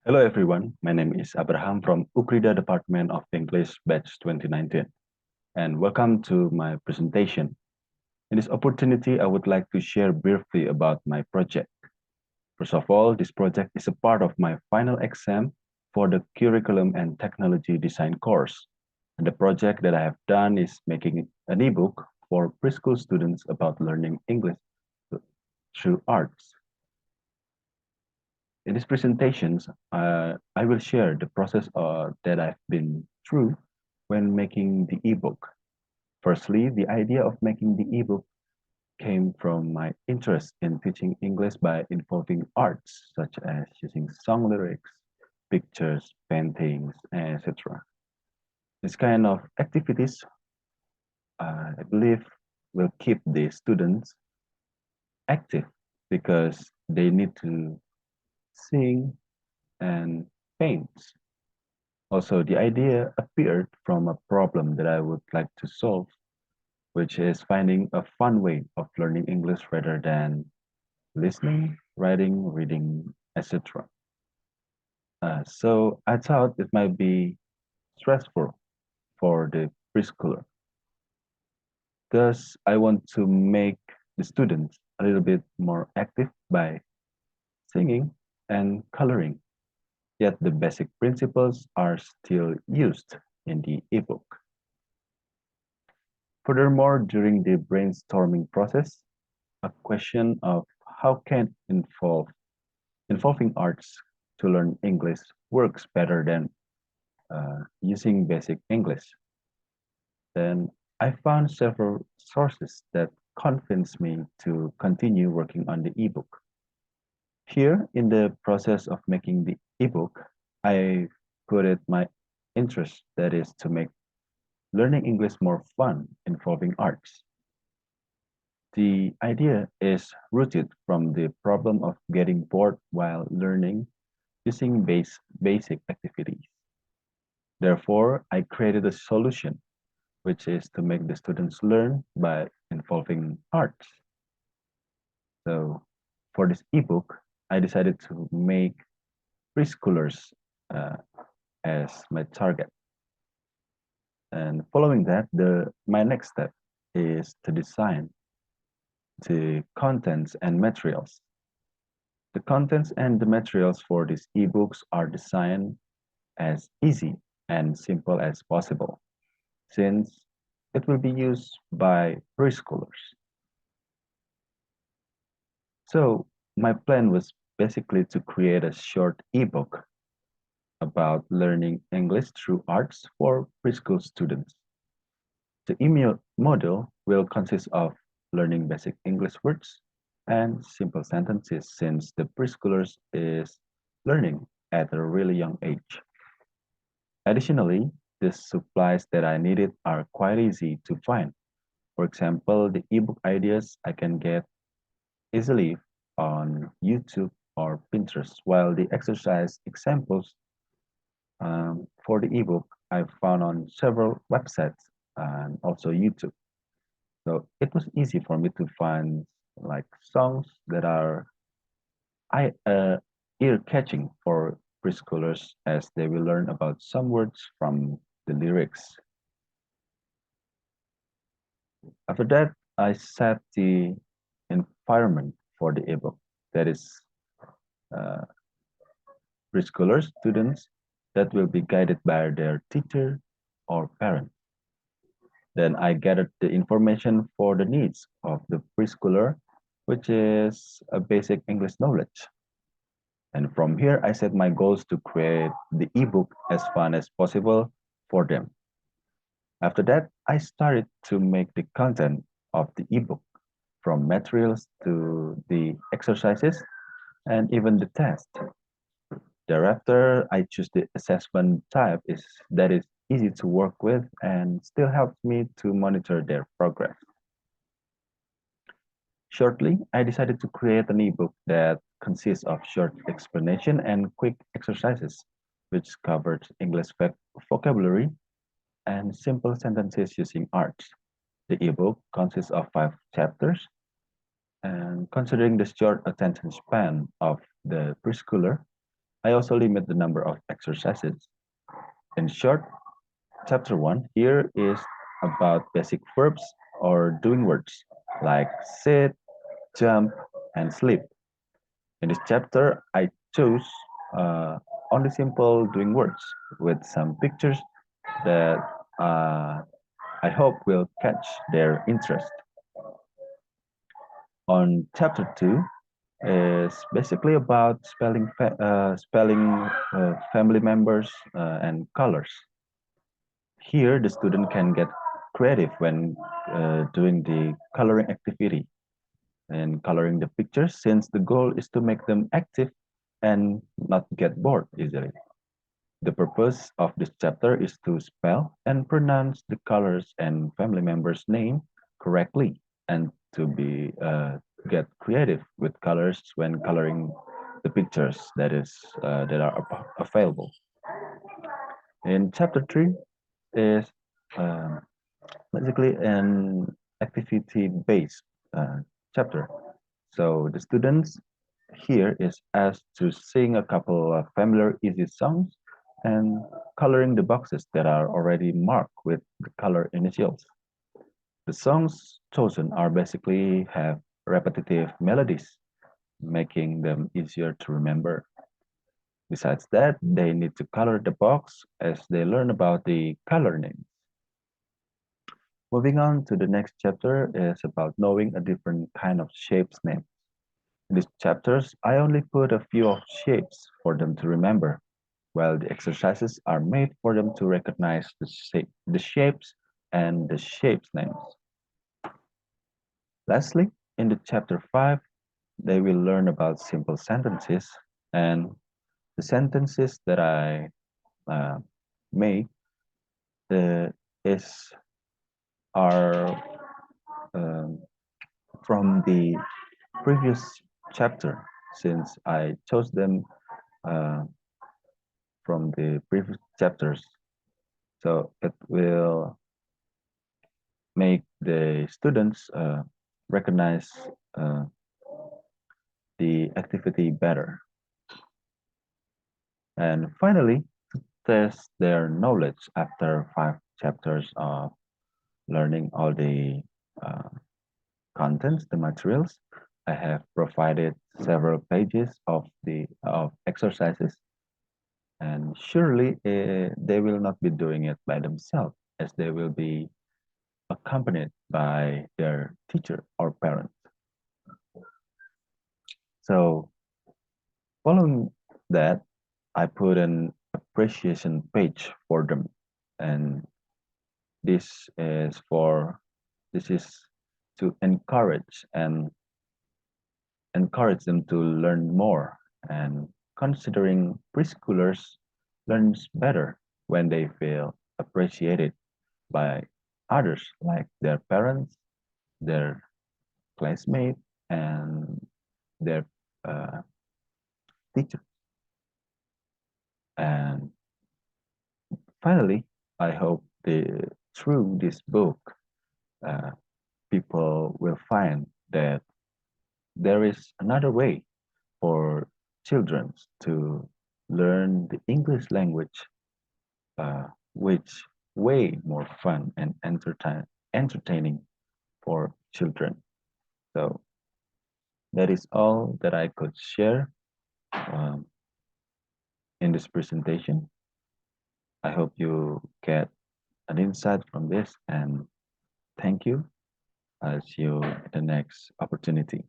Hello everyone, my name is Abraham from Ukrida Department of English Batch 2019 and welcome to my presentation. In this opportunity, I would like to share briefly about my project. First of all, this project is a part of my final exam for the Curriculum and Technology Design course. And the project that I have done is making an ebook for preschool students about learning English through arts. In these presentations, I will share the process that I've been through when making the ebook. Firstly, the idea of making the ebook came from my interest in teaching English by involving arts, such as using song lyrics, pictures, paintings, etc. This kind of activities, I believe, will keep the students active because they need to sing and paint. Also, the idea appeared from a problem that I would like to solve, which is finding a fun way of learning English rather than listening, writing, reading, etc. So I thought it might be stressful for the preschooler. Thus, I want to make the students a little bit more active by singing and coloring. Yet the basic principles are still used in the ebook. Furthermore, during the brainstorming process, a question of how can involving arts to learn English works better than using basic English. Then I found several sources that convinced me to continue working on the ebook. Here, in the process of making the ebook, I put it my interest, that is to make learning English more fun involving arts. The idea is rooted from the problem of getting bored while learning using basic activities. Therefore, I created a solution, which is to make the students learn by involving arts. So for this ebook, I decided to make preschoolers uh, as my target. And following that, my next step is to design the contents and materials. The contents and the materials for these ebooks are designed as easy and simple as possible, since it will be used by preschoolers. So my plan was basically to create a short ebook about learning English through arts for preschool students. The email module will consist of learning basic English words and simple sentences since the preschoolers is learning at a really young age. Additionally, the supplies that I needed are quite easy to find. For example, the ebook ideas I can get easily on YouTube or Pinterest, while the exercise examples for the ebook I found on several websites and also YouTube. So it was easy for me to find like songs that are ear catching for preschoolers as they will learn about some words from the lyrics. After that, I set the environment for the ebook. That is uh, preschoolers, students that will be guided by their teacher or parent. Then I gathered the information for the needs of the preschooler, which is a basic English knowledge. And from here, I set my goals to create the ebook as fun as possible for them. After that, I started to make the content of the ebook from materials to the exercises and even the test. Thereafter, I choose the assessment type that is easy to work with and still helps me to monitor their progress. Shortly, I decided to create an ebook that consists of short explanation and quick exercises, which covers English vocabulary and simple sentences using arts. The ebook consists of 5 chapters, and considering the short attention span of the preschooler, I also limit the number of exercises. In short, chapter 1 here is about basic verbs or doing words like sit, jump, and sleep. In this chapter, I chose uh, only simple doing words with some pictures that I hope will catch their interest. On chapter 2 is basically about spelling family members and colors. Here, the student can get creative when doing the coloring activity and coloring the pictures, since the goal is to make them active and not get bored easily. The purpose of this chapter is to spell and pronounce the colors and family members' name correctly, and to be get creative with colors when coloring the pictures that are available. In chapter 3 is um, basically an activity-based chapter. So the students here is asked to sing a couple of familiar easy songs and coloring the boxes that are already marked with the color initials. The songs chosen are basically have repetitive melodies, making them easier to remember. Besides that, they need to color the box as they learn about the color names. Moving on to the next chapter is about knowing a different kind of shapes name. In these chapters, I only put a few of shapes for them to remember, while the exercises are made for them to recognize the shapes and the shapes names. Lastly, in the chapter 5, they will learn about simple sentences, and the sentences that I uh, made uh, is are um, from the previous chapter, since I chose them uh, from the previous chapters. So it will make the students recognize uh, the activity better. And finally, test their knowledge after 5 chapters of learning all the uh, contents, the materials. I have provided several pages of exercises, and surely they will not be doing it by themselves, as they will be accompanied by their teacher or parent. So following that, I put an appreciation page for them, and this is for this is to encourage them to learn more, and considering preschoolers learns better when they feel appreciated by others like their parents, their classmates, and their uh, teachers. And finally, I hope through this book, uh, people will find that there is another way for children to learn the English language, which way more fun and entertaining for children. So that is all that I could share um, in this presentation. I hope you get an insight from this, and thank you. I'll see you in the next opportunity.